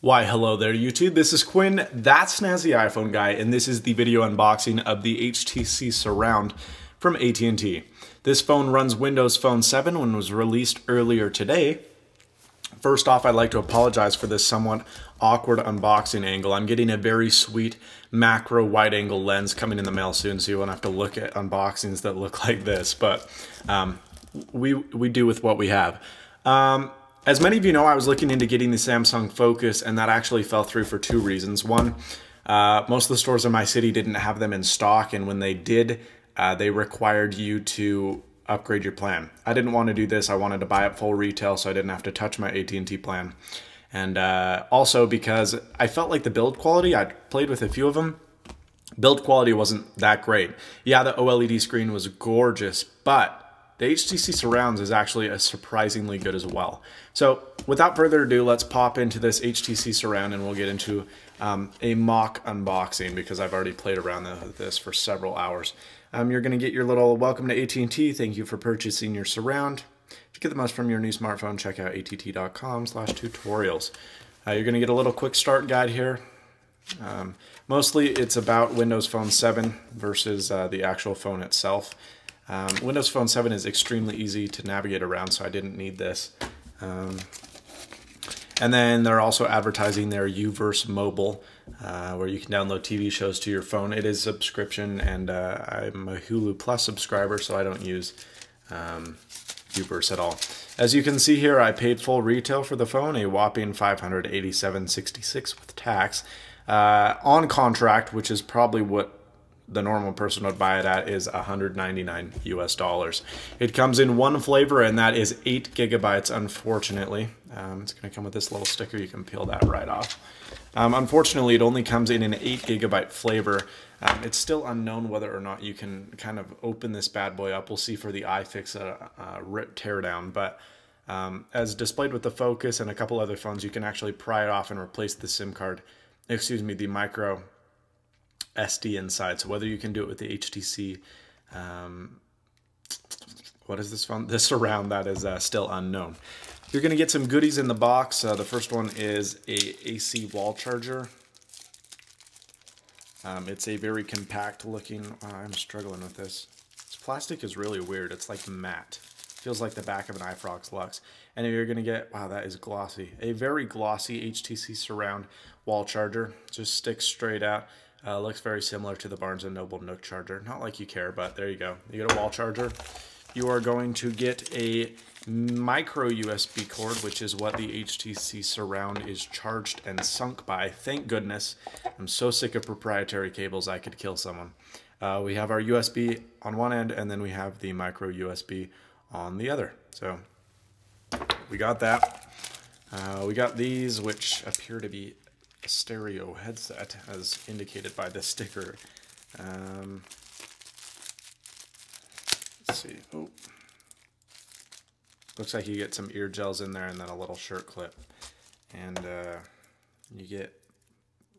Why, hello there YouTube, this is Quinn, that snazzy iPhone guy, and this is the video unboxing of the HTC Surround from AT&T. This phone runs Windows Phone 7 and was released earlier today. First off, I'd like to apologize for this somewhat awkward unboxing angle. I'm getting a very sweet macro wide-angle lens coming in the mail soon, so you won't have to look at unboxings that look like this, but we do with what we have. As many of you know, I was looking into getting the Samsung Focus, and that actually fell through for two reasons. One, most of the stores in my city didn't have them in stock, and when they did, they required you to upgrade your plan. I didn't want to do this. I wanted to buy it full retail so I didn't have to touch my AT&T plan. And also because I felt like the build quality, I'd played with a few of them, build quality wasn't that great. Yeah, the OLED screen was gorgeous, but the HTC Surrounds is actually surprisingly good as well. So without further ado, let's pop into this HTC Surround and we'll get into a mock unboxing because I've already played around with this for several hours. You're going to get your little welcome to AT&T. Thank you for purchasing your Surround. To get the most from your new smartphone, check out att.com/tutorials. You're going to get a little quick start guide here. Mostly it's about Windows Phone 7 versus the actual phone itself. Windows Phone 7 is extremely easy to navigate around, so I didn't need this. And then they're also advertising their Uverse Mobile, where you can download TV shows to your phone. It is subscription, and I'm a Hulu Plus subscriber, so I don't use Uverse at all. As you can see here, I paid full retail for the phone, a whopping $587.66 with tax. On contract, which is probably what the normal person would buy it at, is $199 US. It comes in one flavor, and that is 8 gigabytes, unfortunately. It's going to come with this little sticker. You can peel that right off. Unfortunately, it only comes in an 8 gigabyte flavor. It's still unknown whether or not you can kind of open this bad boy up. We'll see for the iFix RIP teardown, but as displayed with the Focus and a couple other phones, you can actually pry it off and replace the SIM card, excuse me, the micro SD inside. So whether you can do it with the HTC, what is this phone? The Surround, that is still unknown. You're going to get some goodies in the box. The first one is a AC wall charger. It's a very compact looking, I'm struggling with this. This plastic is really weird. It's like matte. Feels like the back of an iFrox Lux. And you're going to get, wow, that is glossy. A very glossy HTC Surround wall charger. Just sticks straight out. Looks very similar to the Barnes & Noble Nook charger. Not like you care, but there you go. You get a wall charger. You are going to get a micro USB cord, which is what the HTC Surround is charged and sunk by. Thank goodness. I'm so sick of proprietary cables, I could kill someone. We have our USB on one end, and then we have the micro USB on the other. So we got that. We got these, which appear to be a stereo headset, as indicated by the sticker. Let's see. Oh, looks like you get some ear gels in there, and then a little shirt clip, and you get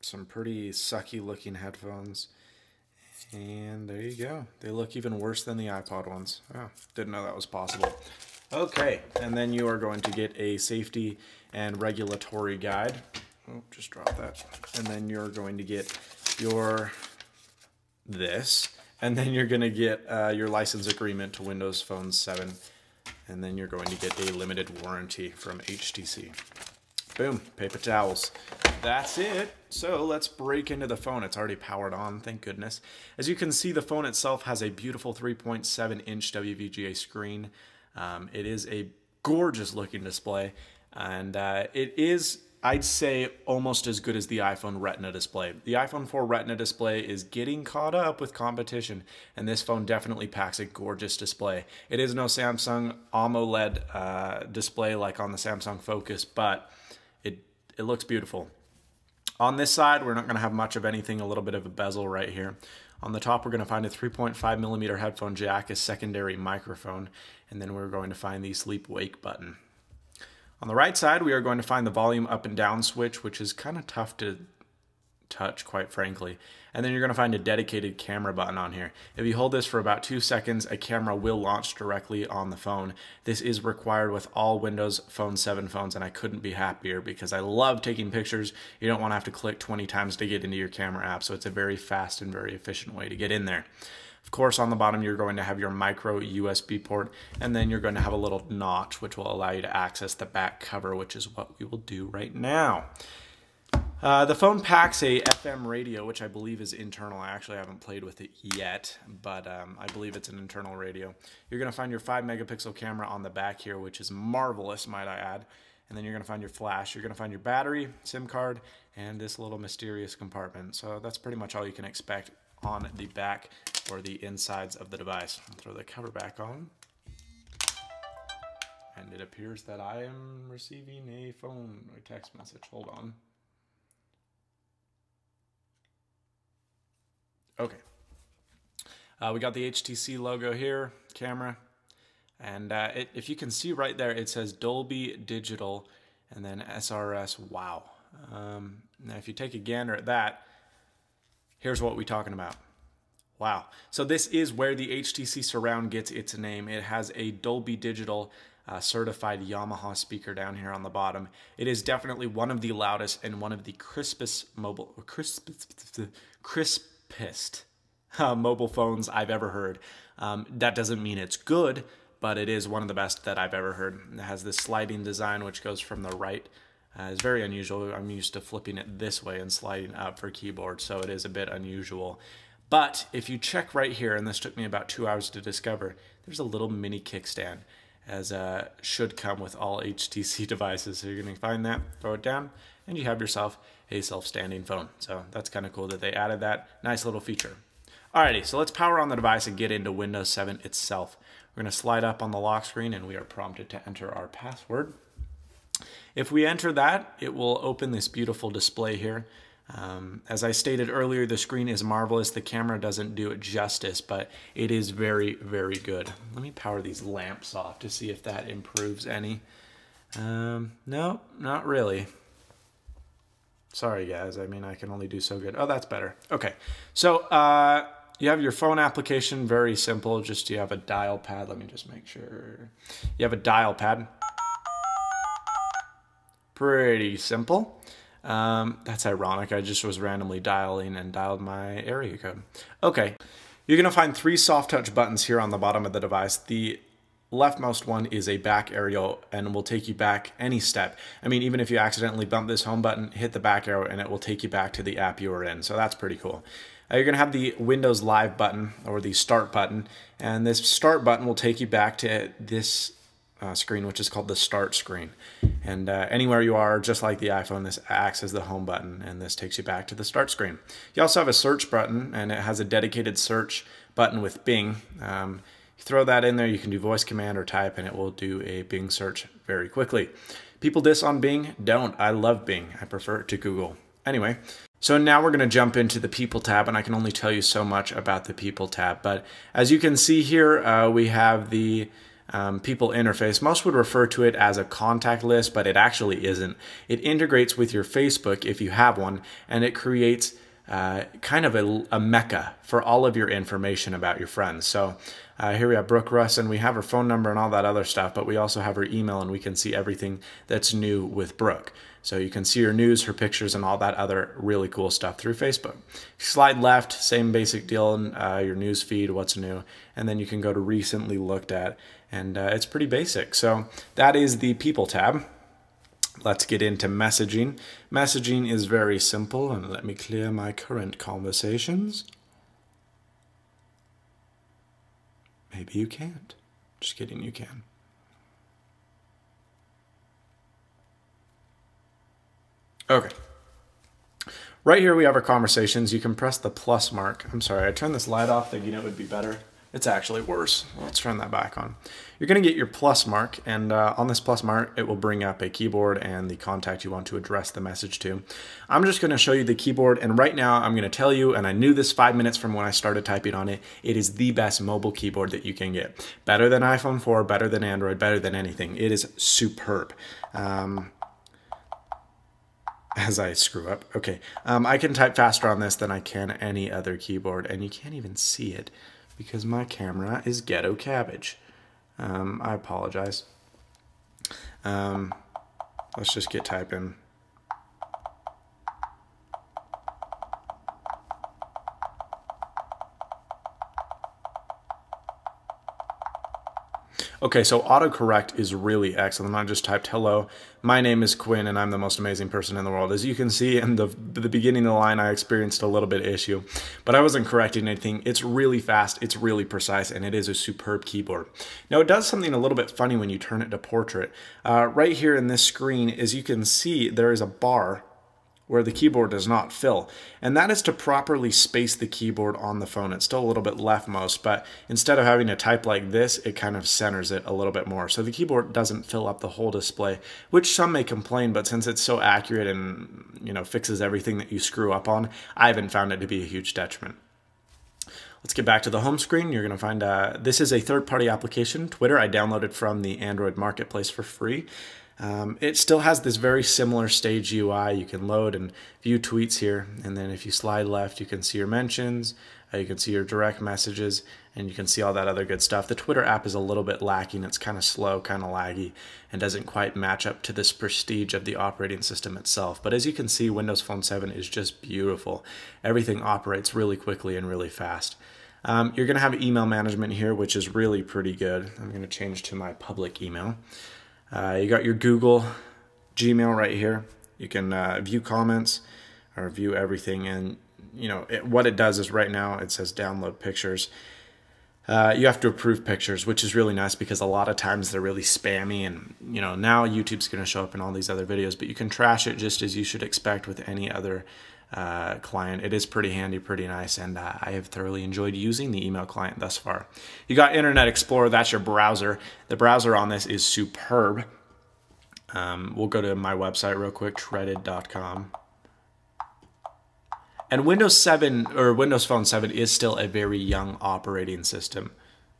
some pretty sucky looking headphones. And there you go. They look even worse than the iPod ones. Oh, didn't know that was possible. Okay, and then you are going to get a safety and regulatory guide. Oh, just drop that. And then you're going to get this. And then you're going to get your license agreement to Windows Phone 7. And then you're going to get a limited warranty from HTC. Boom, paper towels. That's it. So let's break into the phone. It's already powered on, thank goodness. As you can see, the phone itself has a beautiful 3.7-inch WVGA screen. It is a gorgeous looking display, and it is, I'd say, almost as good as the iPhone Retina display. The iPhone 4 Retina display is getting caught up with competition, and this phone definitely packs a gorgeous display. It is no Samsung AMOLED display like on the Samsung Focus, but it looks beautiful. On this side, we're not going to have much of anything, a little bit of a bezel right here. On the top, we're going to find a 3.5mm headphone jack, a secondary microphone, and then we're going to find the sleep-wake button. On the right side, we are going to find the volume up and down switch, which is kind of tough to touch, quite frankly. And then you're going to find a dedicated camera button on here. If you hold this for about 2 seconds, a camera will launch directly on the phone. This is required with all Windows Phone 7 phones, and I couldn't be happier because I love taking pictures. You don't want to have to click 20 times to get into your camera app, so it's a very fast and very efficient way to get in there. Of course, on the bottom, you're going to have your micro USB port, and then you're going to have a little notch, which will allow you to access the back cover, which is what we will do right now. The phone packs a FM radio, which I believe is internal. I actually haven't played with it yet, but I believe it's an internal radio. You're going to find your 5-megapixel camera on the back here, which is marvelous, might I add. And then you're going to find your flash. You're going to find your battery, SIM card, and this little mysterious compartment. So that's pretty much all you can expect on the back or the insides of the device. I'll throw the cover back on. And it appears that I am receiving a phone or text message. Hold on. Okay. We got the HTC logo here, camera. And if you can see right there, it says Dolby Digital and then SRS. Wow. Now, if you take a gander at that, here's what we're talking about. Wow. So this is where the HTC Surround gets its name. It has a Dolby Digital certified Yamaha speaker down here on the bottom. It is definitely one of the loudest and one of the crispest mobile phones I've ever heard. That doesn't mean it's good, but it is one of the best that I've ever heard. It has this sliding design which goes from the right. It's very unusual. I'm used to flipping it this way and sliding up for keyboard, so it is a bit unusual. But if you check right here, and this took me about 2 hours to discover, there's a little mini kickstand, as should come with all HTC devices. So you're going to find that, throw it down, and you have yourself a self-standing phone. So that's kind of cool that they added that. Nice little feature. Alrighty, so let's power on the device and get into Windows 7 itself. We're going to slide up on the lock screen, and we are prompted to enter our password. If we enter that, it will open this beautiful display here. As I stated earlier, the screen is marvelous. The camera doesn't do it justice, but it is very, very good. Let me power these lamps off to see if that improves any. No, not really. Sorry, guys. I mean, I can only do so good. Oh, that's better. Okay. So, you have your phone application, very simple. Just you have a dial pad. Let me just make sure. You have a dial pad. Pretty simple. That's ironic. I just was randomly dialing and dialed my area code. Okay. You're going to find 3 soft touch buttons here on the bottom of the device. The leftmost one is a back arrow and will take you back any step. I mean, even if you accidentally bump this home button, hit the back arrow and it will take you back to the app you were in. So that's pretty cool. You're going to have the Windows Live button or the Start button. And this Start button will take you back to this screen, which is called the Start screen. And anywhere you are, just like the iPhone, this acts as the home button, and this takes you back to the Start screen. You also have a search button, and it has a dedicated search button with Bing. You throw that in there, you can do voice command or type, and it will do a Bing search very quickly. People diss on Bing? Don't. I love Bing. I prefer it to Google. Anyway, so now we're going to jump into the People tab, and I can only tell you so much about the People tab. But as you can see here, we have the People interface. Most would refer to it as a contact list, but it actually isn't. It integrates with your Facebook if you have one, and it creates kind of a mecca for all of your information about your friends. So here we have Brooke Russ, and we have her phone number and all that other stuff, but we also have her email, and we can see everything that's new with Brooke. So you can see her news, her pictures, and all that other really cool stuff through Facebook. Slide left, same basic deal, your news feed, what's new, and then you can go to recently looked at, and it's pretty basic. So that is the People tab. Let's get into messaging. Messaging is very simple, and let me clear my current conversations. Maybe you can't. Just kidding, you can. Okay. Right here we have our conversations. You can press the plus mark. I'm sorry, I turned this light off thinking it would be better. It's actually worse. Let's turn that back on. You're going to get your plus mark, and on this plus mark, it will bring up a keyboard and the contact you want to address the message to. I'm just going to show you the keyboard, and right now I'm going to tell you, and I knew this 5 minutes from when I started typing on it, it is the best mobile keyboard that you can get. Better than iPhone 4, better than Android, better than anything. It is superb. as I screw up. Okay, I can type faster on this than I can any other keyboard, and you can't even see it because my camera is ghetto cabbage. I apologize. Let's just get typing. Okay, so autocorrect is really excellent. I just typed, hello, my name is Quinn and I'm the most amazing person in the world. As you can see in the beginning of the line, I experienced a little bit of issue, but I wasn't correcting anything. It's really fast, it's really precise, and it is a superb keyboard. Now it does something a little bit funny when you turn it to portrait. Right here in this screen, as you can see, there is a bar where the keyboard does not fill. And that is to properly space the keyboard on the phone. It's still a little bit leftmost, but instead of having to type like this, it kind of centers it a little bit more. So the keyboard doesn't fill up the whole display, which some may complain, but since it's so accurate and, you know, fixes everything that you screw up on, I haven't found it to be a huge detriment. Let's get back to the home screen. You're going to find this is a third-party application, Twitter. I downloaded from the Android marketplace for free. It still has this very similar stage UI. You can load and view tweets here, and then if you slide left, you can see your mentions, you can see your direct messages, and you can see all that other good stuff. The Twitter app is a little bit lacking. It's kind of slow, kind of laggy, and doesn't quite match up to this prestige of the operating system itself. But as you can see, Windows Phone 7 is just beautiful. Everything operates really quickly and really fast. You're going to have email management here, which is really pretty good. I'm going to change to my public email. You got your Google Gmail right here. You can view comments or view everything, and you know what it does is right now it says download pictures. You have to approve pictures, which is really nice because a lot of times they're really spammy, and you know now YouTube's going to show up in all these other videos, but you can trash it just as you should expect with any other client. It is pretty handy, pretty nice, and I have thoroughly enjoyed using the email client thus far. You got Internet Explorer, that's your browser. The browser on this is superb. We'll go to my website real quick, shredded.com. And Windows 7 or Windows Phone 7 is still a very young operating system.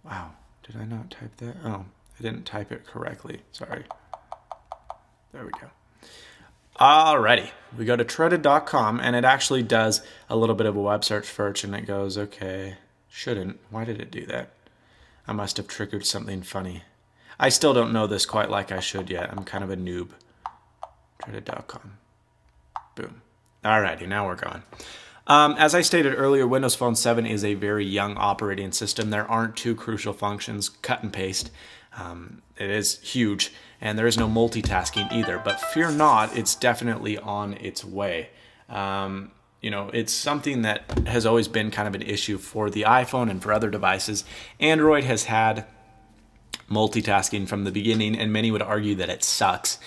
Wow, did I not type that? Oh, I didn't type it correctly. Sorry. There we go. Alrighty, we go to shredded.com, and it actually does a little bit of a web search first, and it goes, okay, shouldn't. Why did it do that? I must have triggered something funny. I still don't know this quite like I should yet. I'm kind of a noob. Shredded.com. Boom. Alrighty, now we're going. As I stated earlier, Windows Phone 7 is a very young operating system. There aren't two crucial functions, cut and paste. It is huge, and there is no multitasking either, but fear not, it's definitely on its way. You know, it's something that has always been kind of an issue for the iPhone and for other devices. Android has had multitasking from the beginning, and many would argue that it sucks.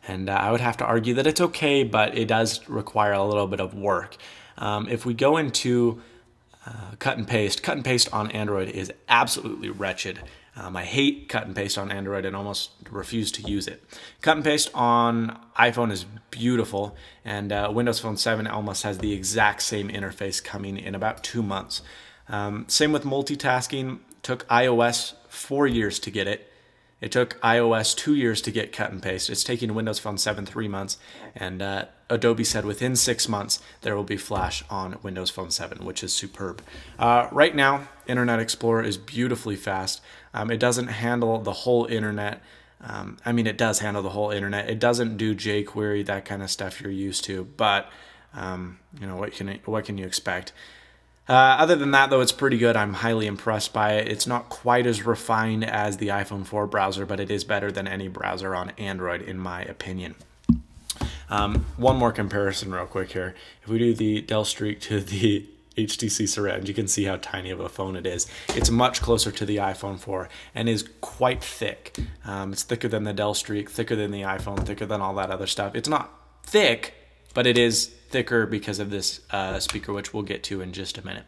And I would have to argue that it's okay, but it does require a little bit of work. If we go into cut and paste on Android is absolutely wretched. I hate cut and paste on Android and almost refuse to use it. Cut and paste on iPhone is beautiful, and Windows Phone 7 almost has the exact same interface coming in about 2 months. Same with multitasking. Took iOS 4 years to get it. It took iOS 2 years to get cut and paste. It's taking Windows Phone 7 3 months, and Adobe said within 6 months there will be Flash on Windows Phone 7, which is superb. Right now, Internet Explorer is beautifully fast. It doesn't handle the whole internet. I mean, it does handle the whole internet. It doesn't do jQuery, that kind of stuff you're used to, but you know, what can you expect? Other than that, though, it's pretty good. I'm highly impressed by it. It's not quite as refined as the iPhone 4 browser, but it is better than any browser on Android, in my opinion. One more comparison real quick here. If we do the Dell Streak to the HTC Surround, you can see how tiny of a phone it is. It's much closer to the iPhone 4 and is quite thick. It's thicker than the Dell Streak, thicker than the iPhone, thicker than all that other stuff. It's not thick, but it is thicker because of this speaker, which we'll get to in just a minute.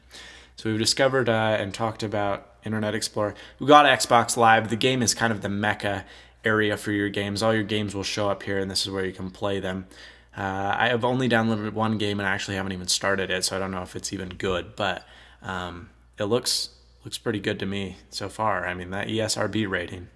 So we've discovered and talked about Internet Explorer. We've got Xbox Live. The game is kind of the mecca area for your games. All your games will show up here, and this is where you can play them. I have only downloaded one game, and I actually haven't even started it, so I don't know if it's even good, but it looks pretty good to me so far. I mean, that ESRB rating.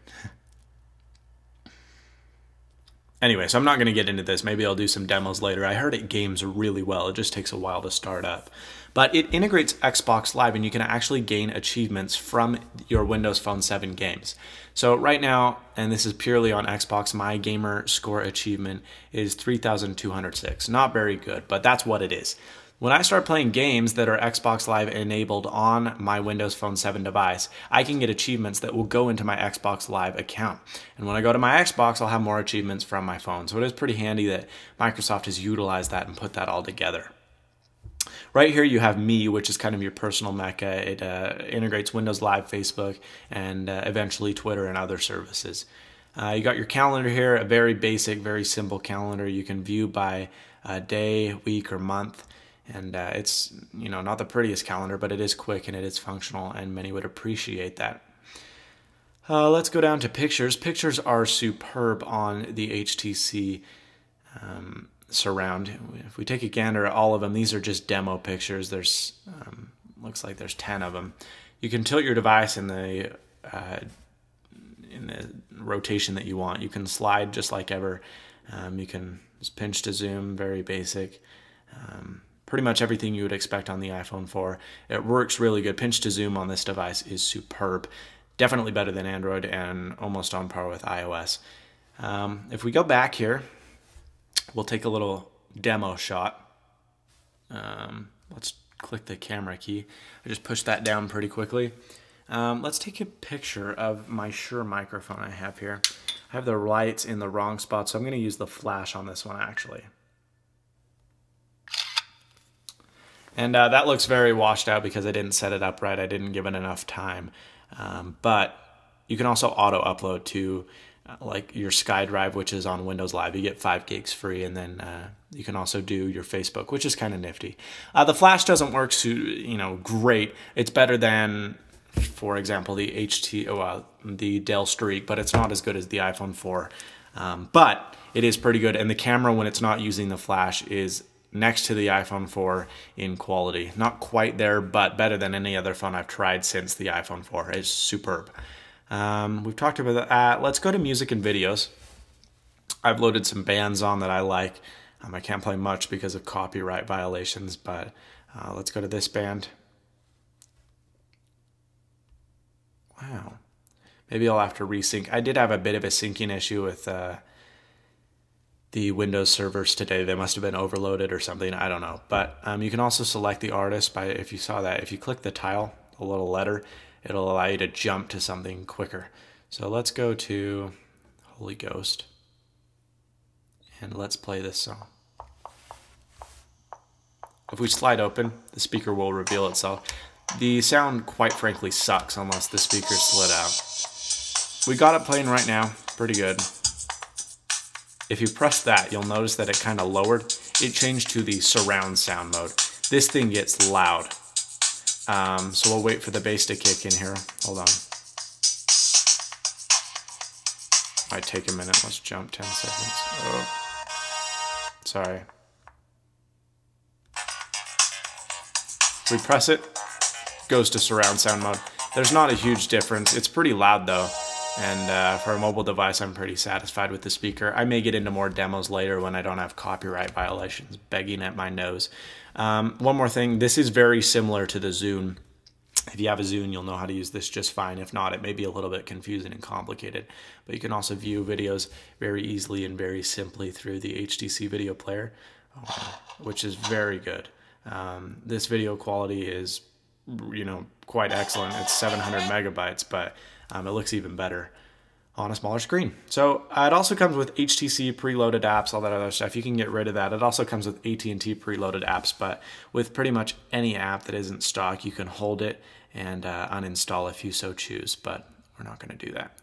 Anyway, so I'm not going to get into this. Maybe I'll do some demos later. I heard it games really well. It just takes a while to start up. But it integrates Xbox Live, and you can actually gain achievements from your Windows Phone 7 games. So right now, and this is purely on Xbox, my gamer score achievement is 3,206. Not very good, but that's what it is. When I start playing games that are Xbox Live enabled on my Windows Phone 7 device, I can get achievements that will go into my Xbox Live account. And when I go to my Xbox, I'll have more achievements from my phone. So it is pretty handy that Microsoft has utilized that and put that all together. Right here you have Me, which is kind of your personal mecca. It integrates Windows Live, Facebook, and eventually Twitter and other services. You got your calendar here, a very basic, very simple calendar. You can view by day, week, or month. And it's, you know, not the prettiest calendar, but it is quick and it is functional, and many would appreciate that. Let's go down to pictures. Pictures are superb on the HTC Surround. If we take a gander at all of them, these are just demo pictures. There's looks like there's 10 of them. You can tilt your device in the rotation that you want. You can slide just like ever. You can just pinch to zoom, very basic. Pretty much everything you would expect on the iPhone 4. It works really good. Pinch to zoom on this device is superb. Definitely better than Android and almost on par with iOS. If we go back here, we'll take a little demo shot. Let's click the camera key. I just pushed that down pretty quickly. Let's take a picture of my Shure microphone I have here. I have the lights in the wrong spot, so I'm going to use the flash on this one actually. And that looks very washed out because I didn't set it up right. I didn't give it enough time. But you can also auto-upload to like your SkyDrive, which is on Windows Live. You get 5 gigs free, and then you can also do your Facebook, which is kind of nifty. The flash doesn't work great. It's better than, for example, the Dell Streak, but it's not as good as the iPhone 4. But it is pretty good, and the camera, when it's not using the flash, is next to the iPhone 4 in quality. Not quite there, but better than any other phone I've tried since the iPhone 4. It's superb. We've talked about that. Let's go to music and videos. I've loaded some bands on that I like. I can't play much because of copyright violations, but let's go to this band. Wow. Maybe I'll have to resync. I did have a bit of a syncing issue with the Windows servers today. They must have been overloaded or something. I don't know. But you can also select the artist by, if you saw that, if you click the tile, the little letter, it'll allow you to jump to something quicker. So let's go to Holy Ghost and let's play this song. If we slide open, the speaker will reveal itself. The sound, quite frankly, sucks unless the speaker's slid out. We got it playing right now. Pretty good. If you press that, you'll notice that it kind of lowered. It changed to the surround sound mode. This thing gets loud. So we'll wait for the bass to kick in here. Hold on. Might take a minute. Let's jump 10 seconds. Oh. Sorry. We press it, goes to surround sound mode. There's not a huge difference. It's pretty loud though. And for a mobile device, I'm pretty satisfied with the speaker. I may get into more demos later when I don't have copyright violations begging at my nose. One more thing, this is very similar to the Zune. If you have a Zune, you'll know how to use this just fine. If not, it may be a little bit confusing and complicated. But you can also view videos very easily and very simply through the HTC video player, which is very good. This video quality is, quite excellent. It's 700 megabytes, but it looks even better on a smaller screen. So it also comes with HTC preloaded apps, all that other stuff. You can get rid of that. It also comes with AT&T preloaded apps, but with pretty much any app that isn't stock, you can hold it and uninstall if you so choose, but we're not going to do that.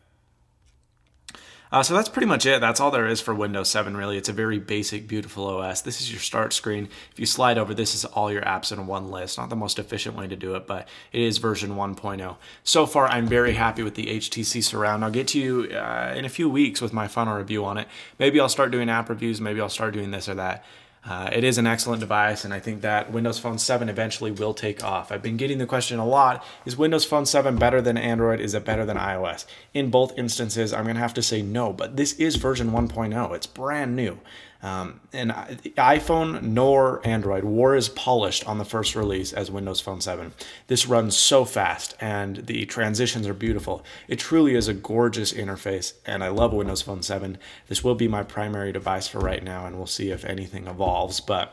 So that's pretty much it. That's all there is for Windows 7, really. It's a very basic, beautiful OS. This is your start screen. If you slide over, this is all your apps in one list. Not the most efficient way to do it, but it is version 1.0. So far, I'm very happy with the HTC Surround. I'll get to you in a few weeks with my final review on it. Maybe I'll start doing app reviews. Maybe I'll start doing this or that. It is an excellent device, and I think that Windows Phone 7 eventually will take off. I've been getting the question a lot, is Windows Phone 7 better than Android? Is it better than iOS? In both instances, I'm going to have to say no, but this is version 1.0. It's brand new. And iPhone nor Android were as polished on the first release as Windows Phone 7. This runs so fast, and the transitions are beautiful. It truly is a gorgeous interface, and I love Windows Phone 7. This will be my primary device for right now, and we'll see if anything evolves, but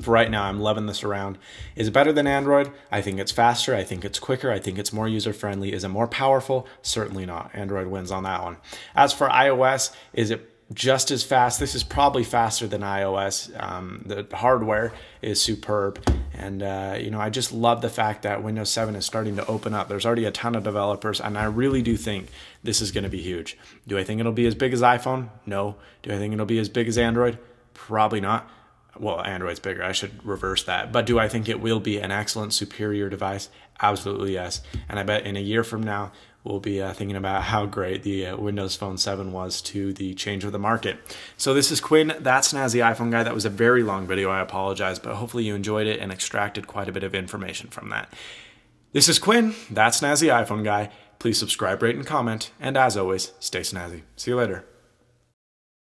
for right now, I'm loving this around. Is it better than Android? I think it's faster. I think it's quicker. I think it's more user-friendly. Is it more powerful? Certainly not. Android wins on that one. As for iOS, is it just as fast? This is probably faster than iOS. The hardware is superb, and I just love the fact that Windows 7 is starting to open up. There's already a ton of developers, and I really do think this is going to be huge. Do I think it'll be as big as iPhone? No. Do I think it'll be as big as Android? Probably not. Well, Android's bigger. I should reverse that. But do I think it will be an excellent, superior device? Absolutely yes. And I bet in a year from now, we'll be thinking about how great the Windows Phone 7 was to the change of the market. So this is Quinn, That Snazzy iPhone Guy. That was a very long video. I apologize, but hopefully you enjoyed it and extracted quite a bit of information from that. This is Quinn, That Snazzy iPhone Guy. Please subscribe, rate, and comment. And as always, stay snazzy. See you later.